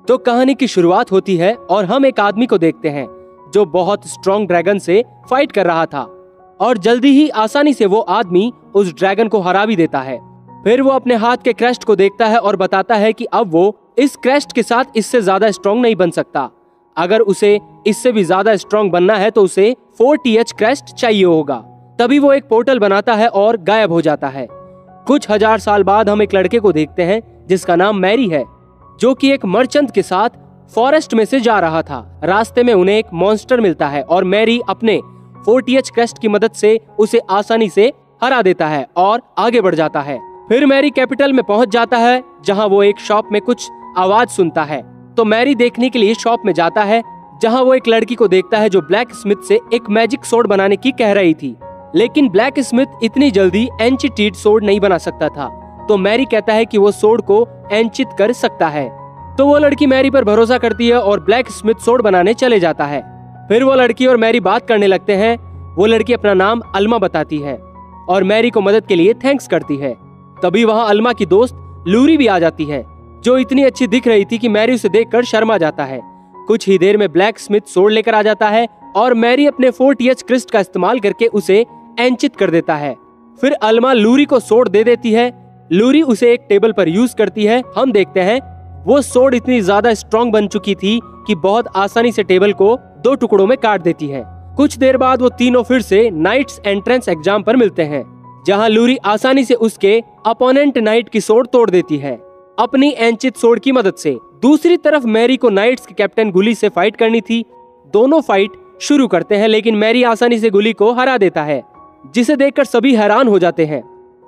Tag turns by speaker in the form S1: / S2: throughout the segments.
S1: तो कहानी की शुरुआत होती है और हम एक आदमी को देखते हैं जो बहुत स्ट्रॉन्ग ड्रैगन से फाइट कर रहा था और जल्दी ही आसानी से वो आदमी उस ड्रैगन को हरा भी देता है। फिर वो अपने हाथ के क्रेस्ट को देखता है और बताता है कि अब वो इस क्रेस्ट के साथ इससे ज्यादा स्ट्रॉन्ग नहीं बन सकता। अगर उसे इससे भी ज्यादा स्ट्रॉन्ग बनना है तो उसे 4TH क्रेस्ट चाहिए होगा। तभी वो एक पोर्टल बनाता है और गायब हो जाता है। कुछ हजार साल बाद हम एक लड़के को देखते हैं जिसका नाम मैरी है, जो कि एक मर्चेंट के साथ फॉरेस्ट में से जा रहा था। रास्ते में उन्हें एक मॉन्स्टर मिलता है और मैरी अपने 4TH क्रेस्ट की मदद से उसे आसानी से हरा देता है और आगे बढ़ जाता है। फिर मैरी कैपिटल में पहुंच जाता है जहां वो एक शॉप में कुछ आवाज सुनता है। तो मैरी देखने के लिए शॉप में जाता है जहां वो एक लड़की को देखता है जो ब्लैक स्मिथ से एक मैजिक सोर्ड बनाने की कह रही थी, लेकिन ब्लैक स्मिथ इतनी जल्दी एंचिटेड सोर्ड नहीं बना सकता था। तो मैरी कहता है कि वो सोर्ड को एंचित कर सकता है। तो वो लड़की मैरी पर भरोसा करती है और ब्लैक स्मिथ सोर्ड बनाने चले जाता है। फिर वो लड़की और मैरी बात करने लगते हैं। वो लड़की अपना नाम अल्मा बताती है और मैरी को मदद के लिए थैंक्स करती है। तभी वहाँ अल्मा की दोस्त लूरी भी आ जाती है, जो इतनी अच्छी दिख रही थी कि मैरी उसे देखकर शर्मा जाता है। कुछ ही देर में ब्लैक स्मिथ सोर्ड लेकर आ जाता है और मैरी अपने 4TH क्रिस्ट का इस्तेमाल करके उसे एंचित कर देता है। फिर अल्मा लूरी को सोर्ड दे देती है। लूरी उसे एक टेबल पर यूज करती है। हम देखते हैं वो सोर्ड इतनी ज्यादा स्ट्रॉन्ग बन चुकी थी कि बहुत आसानी से टेबल को 2 टुकड़ों में काट देती है। कुछ देर बाद वो तीनों फिर से नाइट्स एंट्रेंस एग्जाम पर मिलते हैं, जहां लूरी आसानी से उसके अपोनेंट नाइट की सोर्ड तोड़ देती है अपनी एंचित सोर्ड की मदद से। दूसरी तरफ मैरी को नाइट्स के कैप्टन गुली से फाइट करनी थी। दोनों फाइट शुरू करते हैं, लेकिन मैरी आसानी से गुली को हरा देता है, जिसे देखकर सभी हैरान हो जाते हैं।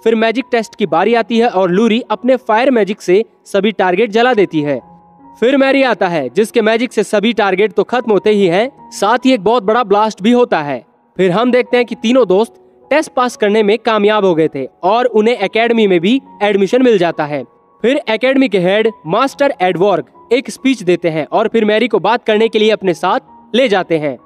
S1: फिर मैजिक टेस्ट की बारी आती है और लूरी अपने फायर मैजिक से सभी टारगेट जला देती है। फिर मैरी आता है, जिसके मैजिक से सभी टारगेट तो खत्म होते ही हैं, साथ ही एक बहुत बड़ा ब्लास्ट भी होता है। फिर हम देखते हैं कि तीनों दोस्त टेस्ट पास करने में कामयाब हो गए थे और उन्हें एकेडमी में भी एडमिशन मिल जाता है। फिर एकेडमी के हेड मास्टर एडवर्ग एक स्पीच देते हैं और फिर मैरी को बात करने के लिए अपने साथ ले जाते हैं।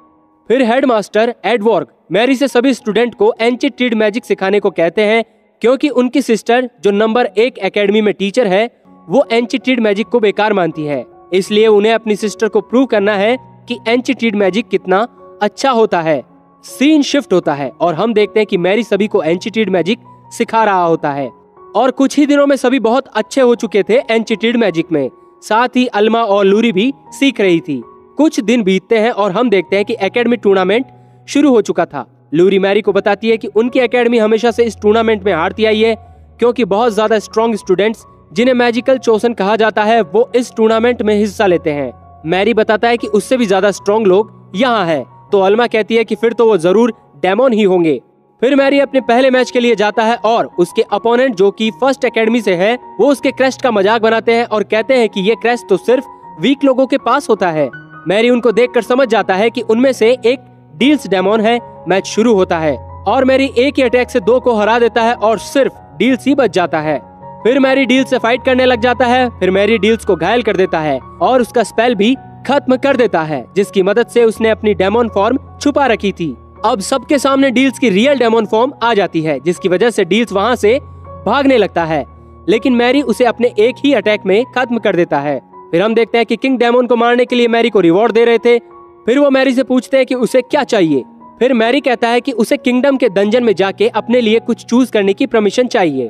S1: फिर हेड मास्टर एडवर्ग मैरी से सभी स्टूडेंट को एंचिटेड मैजिक सिखाने को कहते हैं, क्योंकि उनकी सिस्टर जो नंबर 1 एकेडमी में टीचर है वो एंचिटेड मैजिक को बेकार मानती है। इसलिए उन्हें अपनी सिस्टर को प्रूव करना है कि एंचिटेड मैजिक कितना अच्छा होता है। सीन शिफ्ट होता है और हम देखते हैं कि मैरी सभी को एंचिटेड मैजिक सिखा रहा होता है और कुछ ही दिनों में सभी बहुत अच्छे हो चुके थे एंचिटेड मैजिक में। साथ ही अल्मा और लूरी भी सीख रही थी। कुछ दिन बीतते हैं और हम देखते हैं कि एकेडमी टूर्नामेंट शुरू हो चुका था। लूरी मैरी को बताती है कि उनकी एकेडमी हमेशा से इस टूर्नामेंट में हारती आई है, क्योंकि बहुत ज्यादा स्ट्रॉन्ग स्टूडेंट्स जिन्हें मैजिकल चोसन कहा जाता है वो इस टूर्नामेंट में हिस्सा लेते हैं। मैरी बताता है कि उससे भी ज्यादा स्ट्रॉन्ग लोग यहाँ हैं। तो अल्मा कहती है कि फिर तो वो जरूर डेमोन ही होंगे। फिर मैरी अपने पहले मैच के लिए जाता है और उसके अपोनेंट जो कि फर्स्ट एकेडमी से है वो उसके क्रेस्ट का मजाक बनाते हैं और कहते हैं कि ये क्रेस्ट तो सिर्फ वीक लोगों के पास होता है। मैरी उनको देखकर समझ जाता है कि उनमें से एक डील्स डेमोन है। मैच शुरू होता है और मैरी एक ही अटैक से 2 को हरा देता है और सिर्फ डील्स ही बच जाता है। फिर मैरी डील्स से फाइट करने लग जाता है। फिर मैरी डील्स को घायल कर देता है और उसका स्पेल भी खत्म कर देता है, जिसकी मदद से उसने अपनी डेमोन फॉर्म छुपा रखी थी। अब सबके सामने डील्स की रियल डेमोन फॉर्म आ जाती है, जिसकी वजह से डील्स वहाँ से भागने लगता है, लेकिन मैरी उसे अपने एक ही अटैक में खत्म कर देता है। फिर हम देखते हैं कि किंग डेमोन को मारने के लिए मैरी को रिवॉर्ड दे रहे थे। फिर वो मैरी से पूछते हैं कि उसे क्या चाहिए। फिर मैरी कहता है कि उसे किंगडम के डंजन में जाके अपने लिए कुछ चूज करने की परमिशन चाहिए।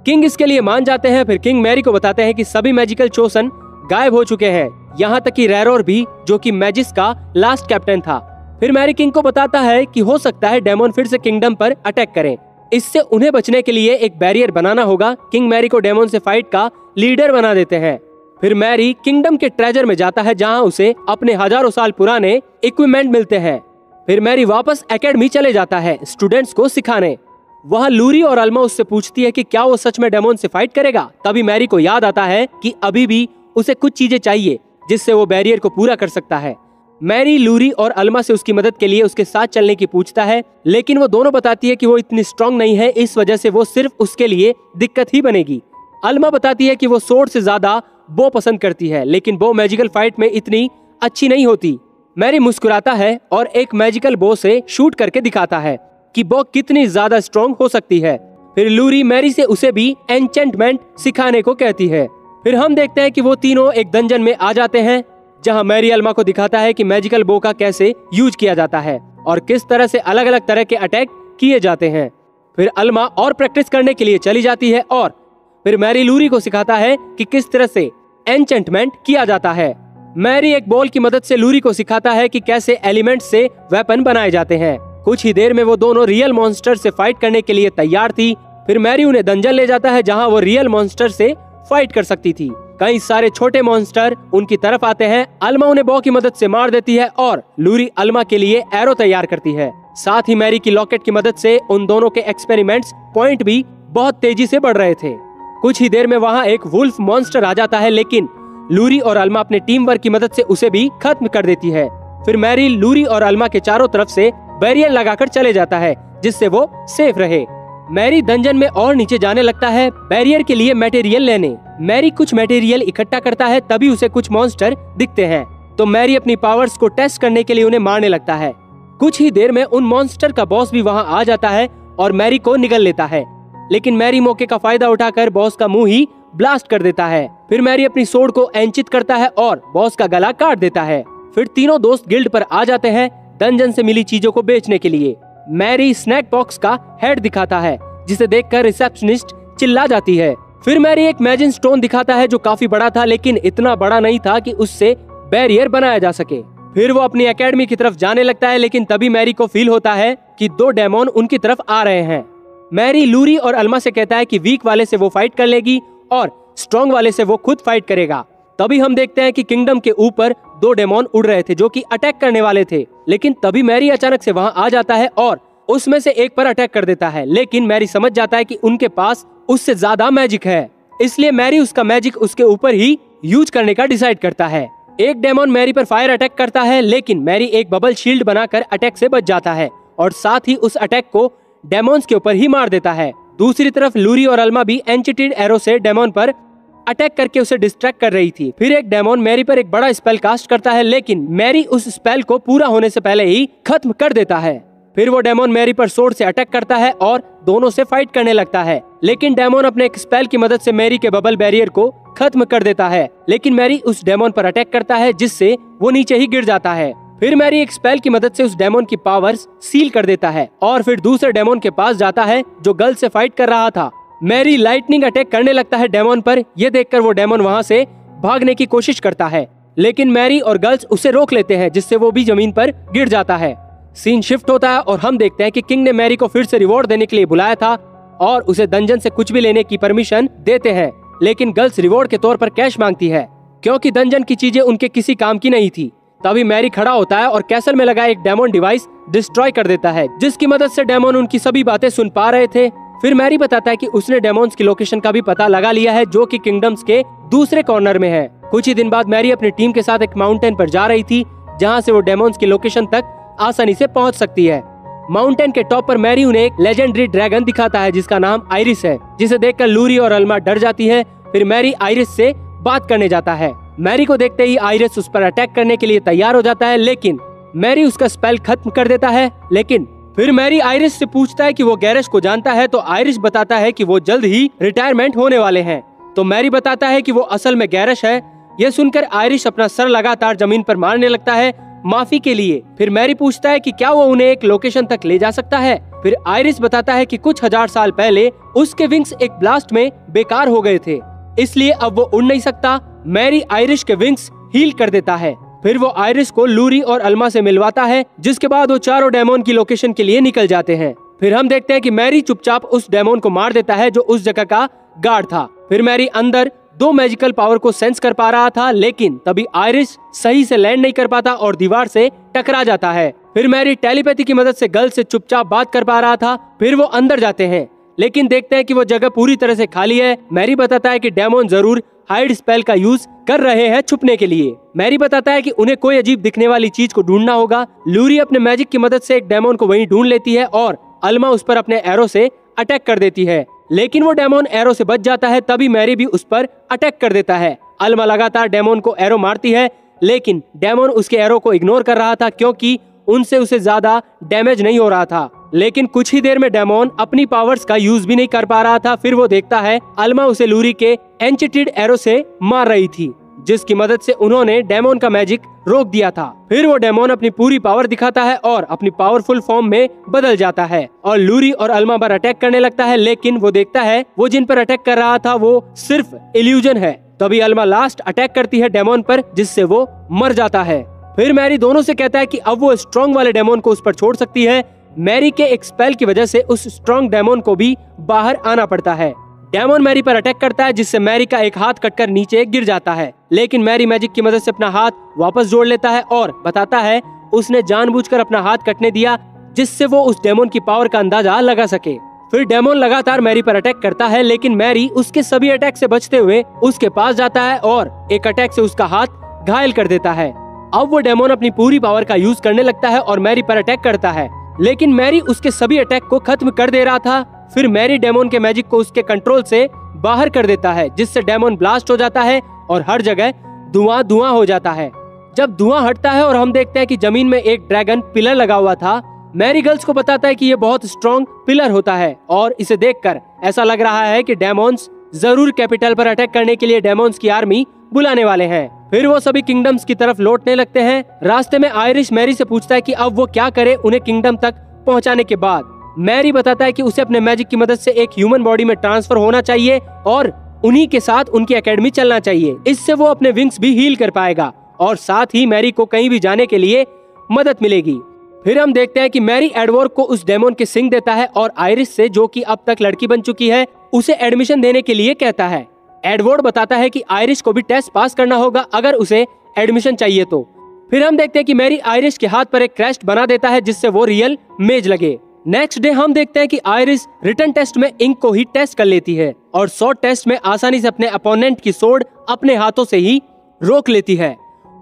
S1: किंग इसके लिए मान जाते हैं। फिर किंग मैरी को बताते हैं कि सभी मैजिकल चोसन गायब हो चुके हैं, यहाँ तक कि रैरोर भी, जो कि मैजिस का लास्ट कैप्टन था। फिर मैरी किंग को बताता है कि हो सकता है डेमोन फिर से किंगडम पर अटैक करें। इससे उन्हें बचने के लिए एक बैरियर बनाना होगा। किंग मैरी को डेमोन से फाइट का लीडर बना देते हैं। फिर मैरी किंगडम के ट्रेजर में जाता है, जहाँ उसे अपने हजारों साल पुराने इक्विपमेंट मिलते हैं। फिर मैरी वापस एकेडमी चले जाता है स्टूडेंट्स को सिखाने। वहाँ लूरी और अल्मा उससे पूछती है कि क्या वो सच में डेमोन से फाइट करेगा। तभी मैरी को याद आता है कि अभी भी उसे कुछ चीजें चाहिए जिससे वो बैरियर को पूरा कर सकता है। मैरी लूरी और अल्मा से उसकी मदद के लिए उसके साथ चलने की पूछता है, लेकिन वो दोनों बताती है कि वो इतनी स्ट्रांग नहीं है, इस वजह से वो सिर्फ उसके लिए दिक्कत ही बनेगी। अल्मा बताती है कि वो सोर्ड से ज्यादा बो पसंद करती है, लेकिन बो मैजिकल फाइट में इतनी अच्छी नहीं होती। मैरी मुस्कुराता है और एक मैजिकल बो से शूट करके दिखाता है कि बो कितनी ज्यादा स्ट्रांग हो सकती है। फिर लूरी मैरी से उसे भी एन्चेंटमेंट सिखाने को कहती है। फिर हम देखते हैं कि वो तीनों एक डंजन में आ जाते हैं, जहाँ मैरी अल्मा को दिखाता है कि मैजिकल बो का कैसे यूज किया जाता है और किस तरह से अलग अलग तरह के अटैक किए जाते हैं। फिर अल्मा और प्रैक्टिस करने के लिए चली जाती है और फिर मैरी लूरी को सिखाता है कि किस तरह से एन्चेंटमेंट किया जाता है। मैरी एक बॉल की मदद से लूरी को सिखाता है कि कैसे एलिमेंट से वेपन बनाए जाते हैं। कुछ ही देर में वो दोनों रियल मॉन्स्टर से फाइट करने के लिए तैयार थी। फिर मैरी उन्हें डंजन ले जाता है जहाँ वो रियल मॉन्स्टर से फाइट कर सकती थी। कई सारे छोटे मॉन्स्टर उनकी तरफ आते हैं। अल्मा उन्हें बॉ की मदद से मार देती है और लूरी अल्मा के लिए एरो तैयार करती है। साथ ही मैरी की लॉकेट की मदद से उन दोनों के एक्सपेरिमेंट्स पॉइंट भी बहुत तेजी से बढ़ रहे थे। कुछ ही देर में वहाँ एक वुल्फ मॉन्स्टर आ जाता है, लेकिन लूरी और अल्मा अपने टीम वर्क की मदद से उसे भी खत्म कर देती है। फिर मैरी लूरी और अल्मा के चारों तरफ से बैरियर लगाकर चले जाता है जिससे वो सेफ रहे। मैरी डंजन में और नीचे जाने लगता है बैरियर के लिए मटेरियल लेने। मैरी कुछ मटेरियल इकट्ठा करता है, तभी उसे कुछ मॉन्स्टर दिखते हैं, तो मैरी अपनी पावर्स को टेस्ट करने के लिए उन्हें मारने लगता है। कुछ ही देर में उन मॉन्स्टर का बॉस भी वहाँ आ जाता है और मैरी को निगल लेता है, लेकिन मैरी मौके का फायदा उठाकर बॉस का मुंह ही ब्लास्ट कर देता है। फिर मैरी अपनी सोर्ड को एंचित करता है और बॉस का गला काट देता है। फिर तीनों दोस्त गिल्ड पर आ जाते हैं डंजन से मिली चीजों को बेचने के लिए। मैरी स्नैक बॉक्स का हेड दिखाता है, जिसे देखकर रिसेप्शनिस्ट चिल्ला जाती है। फिर मैरी एक मैजिक स्टोन दिखाता है जो काफी बड़ा था, लेकिन इतना बड़ा नहीं था कि उससे बैरियर बनाया जा सके। फिर वो अपनी एकेडमी की तरफ जाने लगता है, लेकिन तभी मैरी को फील होता है कि दो डेमोन उनकी तरफ आ रहे हैं। मैरी लूरी और अल्मा से कहता है कि वीक वाले से वो फाइट कर लेगी और स्ट्रॉन्ग वाले से वो खुद फाइट करेगा। तभी हम देखते हैं कि किंगडम के ऊपर दो डेमोन उड़ रहे थे जो कि अटैक करने वाले थे, लेकिन तभी मैरी अचानक से वहां आ जाता है और उसमें से एक पर अटैक कर देता है। लेकिन मैरी समझ जाता है कि उनके पास उससे ज्यादा मैजिक है, इसलिए मैरी उसका मैजिक उसके ऊपर ही यूज करने का डिसाइड करता है। एक डेमोन मैरी पर फायर अटैक करता है, लेकिन मैरी एक बबल शील्ड बनाकर अटैक से बच जाता है और साथ ही उस अटैक को डेमोन्स के ऊपर ही मार देता है। दूसरी तरफ लूरी और अल्मा भी एंचेंटेड एरो से डेमोन पर अटैक करके उसे डिस्ट्रैक्ट कर रही थी। फिर एक डेमोन मैरी पर एक बड़ा स्पेल कास्ट करता है, लेकिन मैरी उस स्पेल को पूरा होने से पहले ही खत्म कर देता है। फिर वो डेमोन मैरी पर सोर्ड से अटैक करता है और दोनों से फाइट करने लगता है, लेकिन डेमोन अपने एक स्पेल की मदद से मैरी के बबल बैरियर को खत्म कर देता है। लेकिन मैरी उस डेमोन पर अटैक करता है, जिससे वो नीचे ही गिर जाता है। फिर मैरी एक स्पेल की मदद से उस डेमोन की पावर्स सील कर देता है और फिर दूसरे डेमोन के पास जाता है जो गर्ल से फाइट कर रहा था। मैरी लाइटनिंग अटैक करने लगता है डेमोन पर। यह देखकर वो डेमोन वहाँ से भागने की कोशिश करता है, लेकिन मैरी और गर्ल्स उसे रोक लेते हैं, जिससे वो भी जमीन पर गिर जाता है। सीन शिफ्ट होता है और हम देखते हैं कि किंग ने मैरी को फिर से रिवॉर्ड देने के लिए बुलाया था और उसे डंजन से कुछ भी लेने की परमिशन देते हैं, लेकिन गर्ल्स रिवॉर्ड के तौर पर कैश मांगती है क्योंकि डंजन की चीजें उनके किसी काम की नहीं थी। तभी मैरी खड़ा होता है और कैसल में लगा एक डेमोन डिवाइस डिस्ट्रॉय कर देता है, जिसकी मदद से डेमोन उनकी सभी बातें सुन पा रहे थे। फिर मैरी बताता है कि उसने डेमोन्स की लोकेशन का भी पता लगा लिया है जो कि किंगडम्स के दूसरे कॉर्नर में है। कुछ ही दिन बाद मैरी अपनी टीम के साथ एक माउंटेन पर जा रही थी, जहाँ से वो डेमोन्स की लोकेशन तक आसानी से पहुँच सकती है। माउंटेन के टॉप पर मैरी उन्हें एक लेजेंडरी ड्रैगन दिखाता है जिसका नाम आइरिस है, जिसे देखकर लूरी और अल्मा डर जाती है। फिर मैरी आइरिस से बात करने जाता है। मैरी को देखते ही आइरिस उस पर अटैक करने के लिए तैयार हो जाता है, लेकिन मैरी उसका स्पेल खत्म कर देता है। लेकिन फिर मैरी आइरिस से पूछता है कि वो गैरेश को जानता है, तो आइरिस बताता है कि वो जल्द ही रिटायरमेंट होने वाले हैं। तो मैरी बताता है कि वो असल में गैरेश है। यह सुनकर आइरिस अपना सर लगातार जमीन पर मारने लगता है माफी के लिए। फिर मैरी पूछता है कि क्या वो उन्हें एक लोकेशन तक ले जा सकता है। फिर आइरिस बताता है कि कुछ हजार साल पहले उसके विंग्स एक ब्लास्ट में बेकार हो गए थे, इसलिए अब वो उड़ नहीं सकता। मैरी आइरिस के विंग्स हील कर देता है। फिर वो आइरिस को लूरी और अल्मा से मिलवाता है, जिसके बाद वो चारों डेमोन की लोकेशन के लिए निकल जाते हैं। फिर हम देखते हैं कि मैरी चुपचाप उस डेमोन को मार देता है जो उस जगह का गार्ड था। फिर मैरी अंदर दो मैजिकल पावर को सेंस कर पा रहा था, लेकिन तभी आइरिस सही से लैंड नहीं कर पाता और दीवार से टकरा जाता है। फिर मैरी टेलीपैथी की मदद से गर्ल से चुपचाप बात कर पा रहा था। फिर वो अंदर जाते हैं, लेकिन देखते हैं कि वो जगह पूरी तरह से खाली है। मैरी बताता है कि डेमोन जरूर हाइड स्पेल का यूज कर रहे हैं छुपने के लिए। मैरी बताता है कि उन्हें कोई अजीब दिखने वाली चीज को ढूंढना होगा। लूरी अपने मैजिक की मदद से एक डेमोन को वहीं ढूंढ लेती है और अल्मा उस पर अपने एरो से अटैक कर देती है, लेकिन वो डेमोन एरो से बच जाता है। तभी मैरी भी उस पर अटैक कर देता है। अल्मा लगातार डेमोन को एरो मारती है, लेकिन डेमोन उसके एरो को इग्नोर कर रहा था क्योंकि उनसे उसे ज्यादा डैमेज नहीं हो रहा था। लेकिन कुछ ही देर में डेमोन अपनी पावर्स का यूज भी नहीं कर पा रहा था। फिर वो देखता है अल्मा उसे लूरी के एंचेंटेड एरो से मार रही थी, जिसकी मदद से उन्होंने डेमोन का मैजिक रोक दिया था। फिर वो डेमोन अपनी पूरी पावर दिखाता है और अपनी पावरफुल फॉर्म में बदल जाता है और लूरी और अल्मा पर अटैक करने लगता है, लेकिन वो देखता है वो जिन पर अटैक कर रहा था वो सिर्फ इल्यूजन है। तभी अल्मा लास्ट अटैक करती है डेमोन पर, जिससे वो मर जाता है। फिर मैरी दोनों से कहता है कि अब वो स्ट्रॉन्ग वाले डेमोन को उस पर छोड़ सकती है। मैरी के एक स्पेल की वजह से उस स्ट्रॉन्ग डेमोन को भी बाहर आना पड़ता है। डेमोन मैरी पर अटैक करता है, जिससे मैरी का एक हाथ कटकर नीचे गिर जाता है, लेकिन मैरी मैजिक की मदद से अपना हाथ वापस जोड़ लेता है और बताता है उसने जानबूझकर अपना हाथ कटने दिया, जिससे वो उस डेमोन की पावर का अंदाजा लगा सके। फिर डेमोन लगातार मैरी पर अटैक करता है, लेकिन मैरी उसके सभी अटैक से बचते हुए उसके पास जाता है और एक अटैक से उसका हाथ घायल कर देता है। अब वो डेमोन अपनी पूरी पावर का यूज करने लगता है और मैरी पर अटैक करता है, लेकिन मैरी उसके सभी अटैक को खत्म कर दे रहा था। फिर मैरी डेमोन के मैजिक को उसके कंट्रोल से बाहर कर देता है, जिससे डेमोन ब्लास्ट हो जाता है और हर जगह धुआं धुआं हो जाता है। जब धुआं हटता है और हम देखते हैं कि जमीन में एक ड्रैगन पिलर लगा हुआ था, मैरी गर्ल्स को बताता है कि ये बहुत स्ट्रॉन्ग पिलर होता है और इसे देखकर ऐसा लग रहा है कि डेमोन्स जरूर कैपिटल पर अटैक करने के लिए डेमोन्स की आर्मी बुलाने वाले हैं। फिर वो सभी किंगडम्स की तरफ लौटने लगते हैं। रास्ते में आयरिश मैरी से पूछता है कि अब वो क्या करे उन्हें किंगडम तक पहुंचाने के बाद। मैरी बताता है कि उसे अपने मैजिक की मदद से एक ह्यूमन बॉडी में ट्रांसफर होना चाहिए और उन्हीं के साथ उनकी एकेडमी चलना चाहिए। इससे वो अपने विंग्स भी हील कर पाएगा और साथ ही मैरी को कहीं भी जाने के लिए मदद मिलेगी। फिर हम देखते हैं कि मैरी एडवर्ड को उस डेमोन के सिंग देता है और आयरिश से, जो कि अब तक लड़की बन चुकी है, उसे एडमिशन देने के लिए कहता है। एडवर्ड बताता है कि आयरिश को भी टेस्ट पास करना होगा अगर उसे एडमिशन चाहिए तो। फिर हम देखते हैं कि मैरी आयरिश के हाथ पर एक क्रेस्ट बना देता है, जिससे वो रियल मेज लगे। नेक्स्ट डे हम देखते हैं कि आयरिश रिटन टेस्ट में इंक को ही टेस्ट कर लेती है और शॉर्ट टेस्ट में आसानी से अपने अपोनेंट की सोर्ड अपने हाथों से ही रोक लेती है।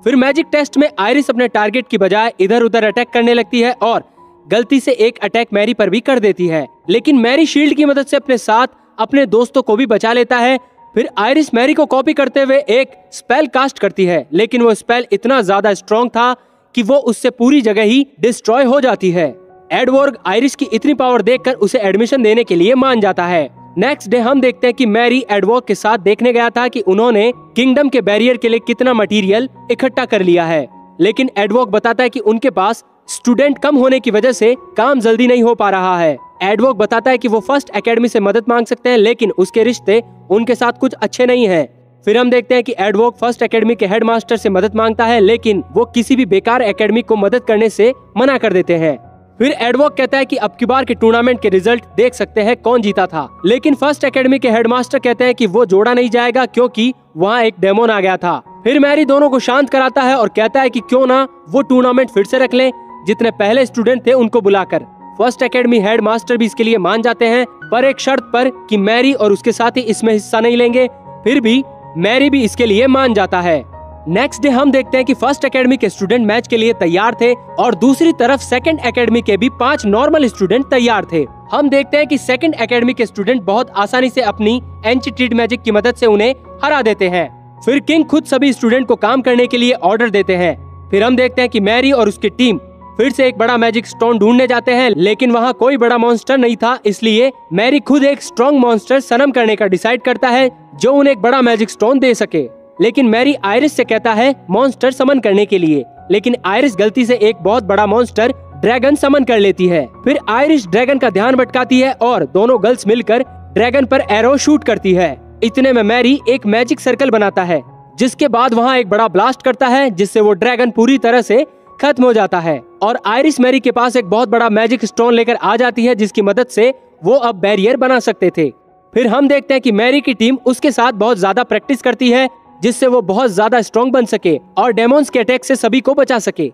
S1: फिर मैजिक टेस्ट में आयरिश अपने टारगेट की बजाय इधर उधर अटैक करने लगती है और गलती से एक अटैक मैरी पर भी कर देती है, लेकिन मैरी शील्ड की मदद से अपने साथ अपने दोस्तों को भी बचा लेता है। फिर आयरिश मैरी को कॉपी करते हुए एक स्पेल कास्ट करती है, लेकिन वो स्पेल इतना ज्यादा स्ट्रॉन्ग था कि वो उससे पूरी जगह ही डिस्ट्रॉय हो जाती है। एडवर्ड आयरिश की इतनी पावर देखकर उसे एडमिशन देने के लिए मान जाता है। नेक्स्ट डे हम देखते हैं कि मैरी एडवर्ड के साथ देखने गया था कि उन्होंने किंगडम के बैरियर के लिए कितना मटेरियल इकट्ठा कर लिया है, लेकिन एडवर्ड बताता है कि उनके पास स्टूडेंट कम होने की वजह से काम जल्दी नहीं हो पा रहा है। एडवर्ड बताता है कि वो फर्स्ट एकेडमी से मदद मांग सकते हैं, लेकिन उसके रिश्ते उनके साथ कुछ अच्छे नहीं हैं। फिर हम देखते हैं कि एडवर्ड फर्स्ट एकेडमी के हेडमास्टर से मदद मांगता है, लेकिन वो किसी भी बेकार एकेडमी को मदद करने से मना कर देते हैं। फिर एडवर्ड कहता है कि अब की बार के टूर्नामेंट के रिजल्ट देख सकते हैं कौन जीता था, लेकिन फर्स्ट एकेडमी के हेडमास्टर कहते हैं कि वो जोड़ा नहीं जाएगा क्योंकि वहाँ एक डेमोन आ गया था। फिर मैरी दोनों को शांत कराता है और कहता है कि क्यों ना वो टूर्नामेंट फिर से रख लें, जितने पहले स्टूडेंट थे उनको बुलाकर। फर्स्ट एकेडमी हेडमास्टर भी इसके लिए मान जाते हैं, पर एक शर्त पर कि मैरी और उसके साथी इसमें हिस्सा नहीं लेंगे। फिर भी मैरी भी इसके लिए मान जाता है। नेक्स्ट डे हम देखते हैं कि फर्स्ट एकेडमी के स्टूडेंट मैच के लिए तैयार थे और दूसरी तरफ सेकंड एकेडमी के भी 5 नॉर्मल स्टूडेंट तैयार थे। हम देखते हैं कि सेकंड एकेडमी के स्टूडेंट बहुत आसानी से अपनी एंचेंटेड मैजिक की मदद से उन्हें हरा देते हैं। फिर किंग खुद सभी स्टूडेंट को काम करने के लिए ऑर्डर देते हैं। फिर हम देखते हैं कि मैरी और उसकी टीम फिर से एक बड़ा मैजिक स्टोन ढूंढने जाते हैं, लेकिन वहाँ कोई बड़ा मॉन्स्टर नहीं था, इसलिए मैरी खुद एक स्ट्रॉन्ग मॉन्स्टर सनम करने का डिसाइड करता है जो उन्हें एक बड़ा मैजिक स्टोन दे सके। लेकिन मैरी आयरिश से कहता है मॉन्स्टर समन करने के लिए, लेकिन आयरिश गलती से एक बहुत बड़ा मॉन्स्टर ड्रैगन समन कर लेती है। फिर आयरिश ड्रैगन का ध्यान भटकाती है और दोनों गर्ल्स मिलकर ड्रैगन पर एरो शूट करती है। इतने में मैरी एक मैजिक सर्कल बनाता है, जिसके बाद वहाँ एक बड़ा ब्लास्ट करता है, जिससे वो ड्रैगन पूरी तरह से खत्म हो जाता है और आयरिश मैरी के पास एक बहुत बड़ा मैजिक स्टोन लेकर आ जाती है, जिसकी मदद से वो अब बैरियर बना सकते थे। फिर हम देखते हैं कि मैरी की टीम उसके साथ बहुत ज्यादा प्रैक्टिस करती है, जिससे वो बहुत ज्यादा स्ट्रॉन्ग बन सके और डेमोन्स के अटैक से सभी को बचा सके।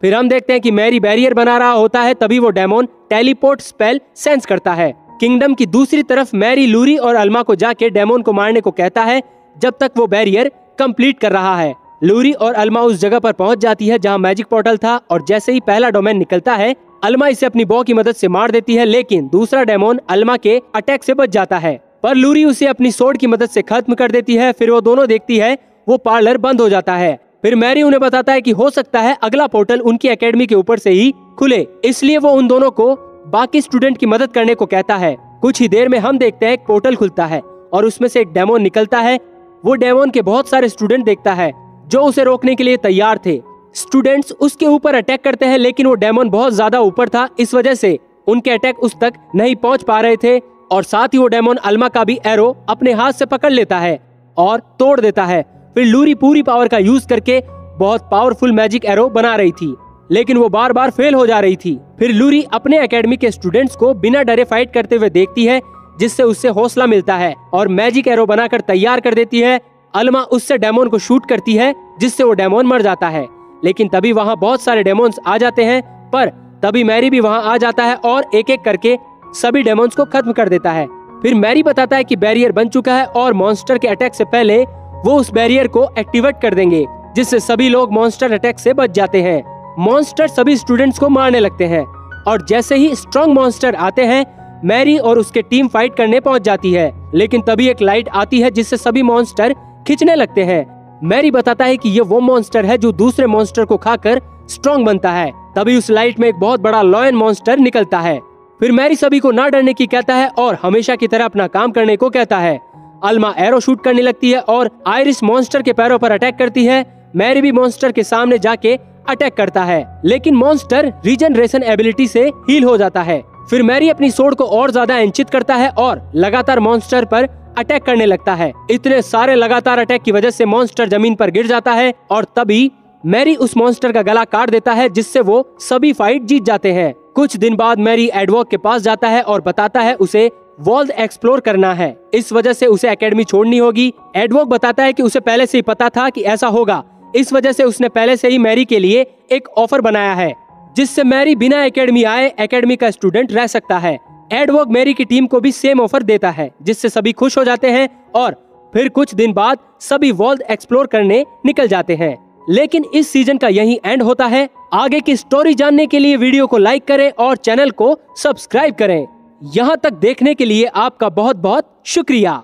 S1: फिर हम देखते हैं कि मैरी बैरियर बना रहा होता है, तभी वो डेमोन टेलीपोर्ट स्पेल सेंस करता है। किंगडम की दूसरी तरफ मैरी लूरी और अल्मा को जाके डेमोन को मारने को कहता है जब तक वो बैरियर कंप्लीट कर रहा है। लूरी और अल्मा उस जगह पर पहुंच जाती है जहां मैजिक पोर्टल था और जैसे ही पहला डोमेन निकलता है, अल्मा इसे अपनी बॉ की मदद से मार देती है, लेकिन दूसरा डेमोन अल्मा के अटैक से बच जाता है, पर लूरी उसे अपनी सोर्ड की मदद से खत्म कर देती है। फिर वो दोनों देखती है वो पार्लर बंद हो जाता है। फिर मैरी उन्हें बताता है कि हो सकता है अगला पोर्टल उनकी एकेडमी के ऊपर से ही खुले, इसलिए वो उन दोनों को बाकी स्टूडेंट की मदद करने को कहता है। कुछ ही देर में हम देखते हैं एक पोर्टल खुलता है और उसमें से एक डेमोन निकलता है। वो डेमोन के बहुत सारे स्टूडेंट देखता है जो उसे रोकने के लिए तैयार थे। स्टूडेंट्स उसके ऊपर अटैक करते हैं, लेकिन वो डेमोन बहुत ज्यादा ऊपर था, इस वजह से उनके अटैक उस तक नहीं पहुंच पा रहे थे। और साथ ही वो डेमोन अल्मा का भी एरो अपने हाथ से पकड़ लेता है और तोड़ देता है। फिर लूरी पूरी पावर का यूज करके बहुत पावरफुल मैजिक एरो बना रही थी, लेकिन वो बार बार फेल हो जा रही थी। फिर लूरी अपने एकेडमी के स्टूडेंट्स को बिना डरे फाइट करते हुए देखती है, जिससे उससे हौसला मिलता है और मैजिक एरो बनाकर तैयार कर देती है। अल्मा उससे डेमोन को शूट करती है, जिससे वो डेमोन मर जाता है। लेकिन तभी वहाँ बहुत सारे डेमोन्स आ जाते हैं, पर तभी मैरी भी वहाँ आ जाता है और एक एक करके सभी डेमोन्स को खत्म कर देता है। फिर मैरी बताता है कि बैरियर बन चुका है और मॉन्स्टर के अटैक से पहले वो उस बैरियर को एक्टिवेट कर देंगे, जिससे सभी लोग मॉन्स्टर अटैक से बच जाते हैं। मॉन्स्टर सभी स्टूडेंट्स को मारने लगते हैं और जैसे ही स्ट्रॉन्ग मॉन्स्टर आते हैं, मैरी और उसके टीम फाइट करने पहुंच जाती है। लेकिन तभी एक लाइट आती है जिससे सभी मॉन्स्टर खिंचने लगते हैं। मैरी बताता है कि ये वो मॉन्स्टर है जो दूसरे मॉन्स्टर को खाकर स्ट्रॉन्ग बनता है। तभी उस लाइट में एक बहुत बड़ा लॉयन मॉन्स्टर निकलता है। फिर मैरी सभी को ना डरने की कहता है और हमेशा की तरह अपना काम करने को कहता है। अल्मा एरो शूट करने लगती है और आयरिस मॉन्स्टर के पैरों पर अटैक करती है। मैरी भी मॉन्स्टर के सामने जाके अटैक करता है, लेकिन मॉन्स्टर रीजनरेशन एबिलिटी से हील हो जाता है। फिर मैरी अपनी सोर्ड को और ज्यादा एंचित करता है और लगातार मॉन्स्टर पर अटैक करने लगता है। इतने सारे लगातार अटैक की वजह से मॉन्स्टर जमीन पर गिर जाता है और तभी मैरी उस मॉन्स्टर का गला काट देता है, जिससे वो सभी फाइट जीत जाते हैं। कुछ दिन बाद मैरी एडवॉक के पास जाता है और बताता है उसे वर्ल्ड एक्सप्लोर करना है, इस वजह से उसे एकेडमी छोड़नी होगी। एडवॉक बताता है कि उसे पहले से ही पता था कि ऐसा होगा, इस वजह से उसने पहले से ही मैरी के लिए एक ऑफर बनाया है, जिससे मैरी बिना एकेडमी आए एकेडमी का स्टूडेंट रह सकता है। एडवॉक मैरी की टीम को भी सेम ऑफर देता है, जिससे सभी खुश हो जाते हैं और फिर कुछ दिन बाद सभी वर्ल्ड एक्सप्लोर करने निकल जाते हैं। लेकिन इस सीजन का यही एंड होता है। आगे की स्टोरी जानने के लिए वीडियो को लाइक करें और चैनल को सब्सक्राइब करें। यहाँ तक देखने के लिए आपका बहुत बहुत शुक्रिया।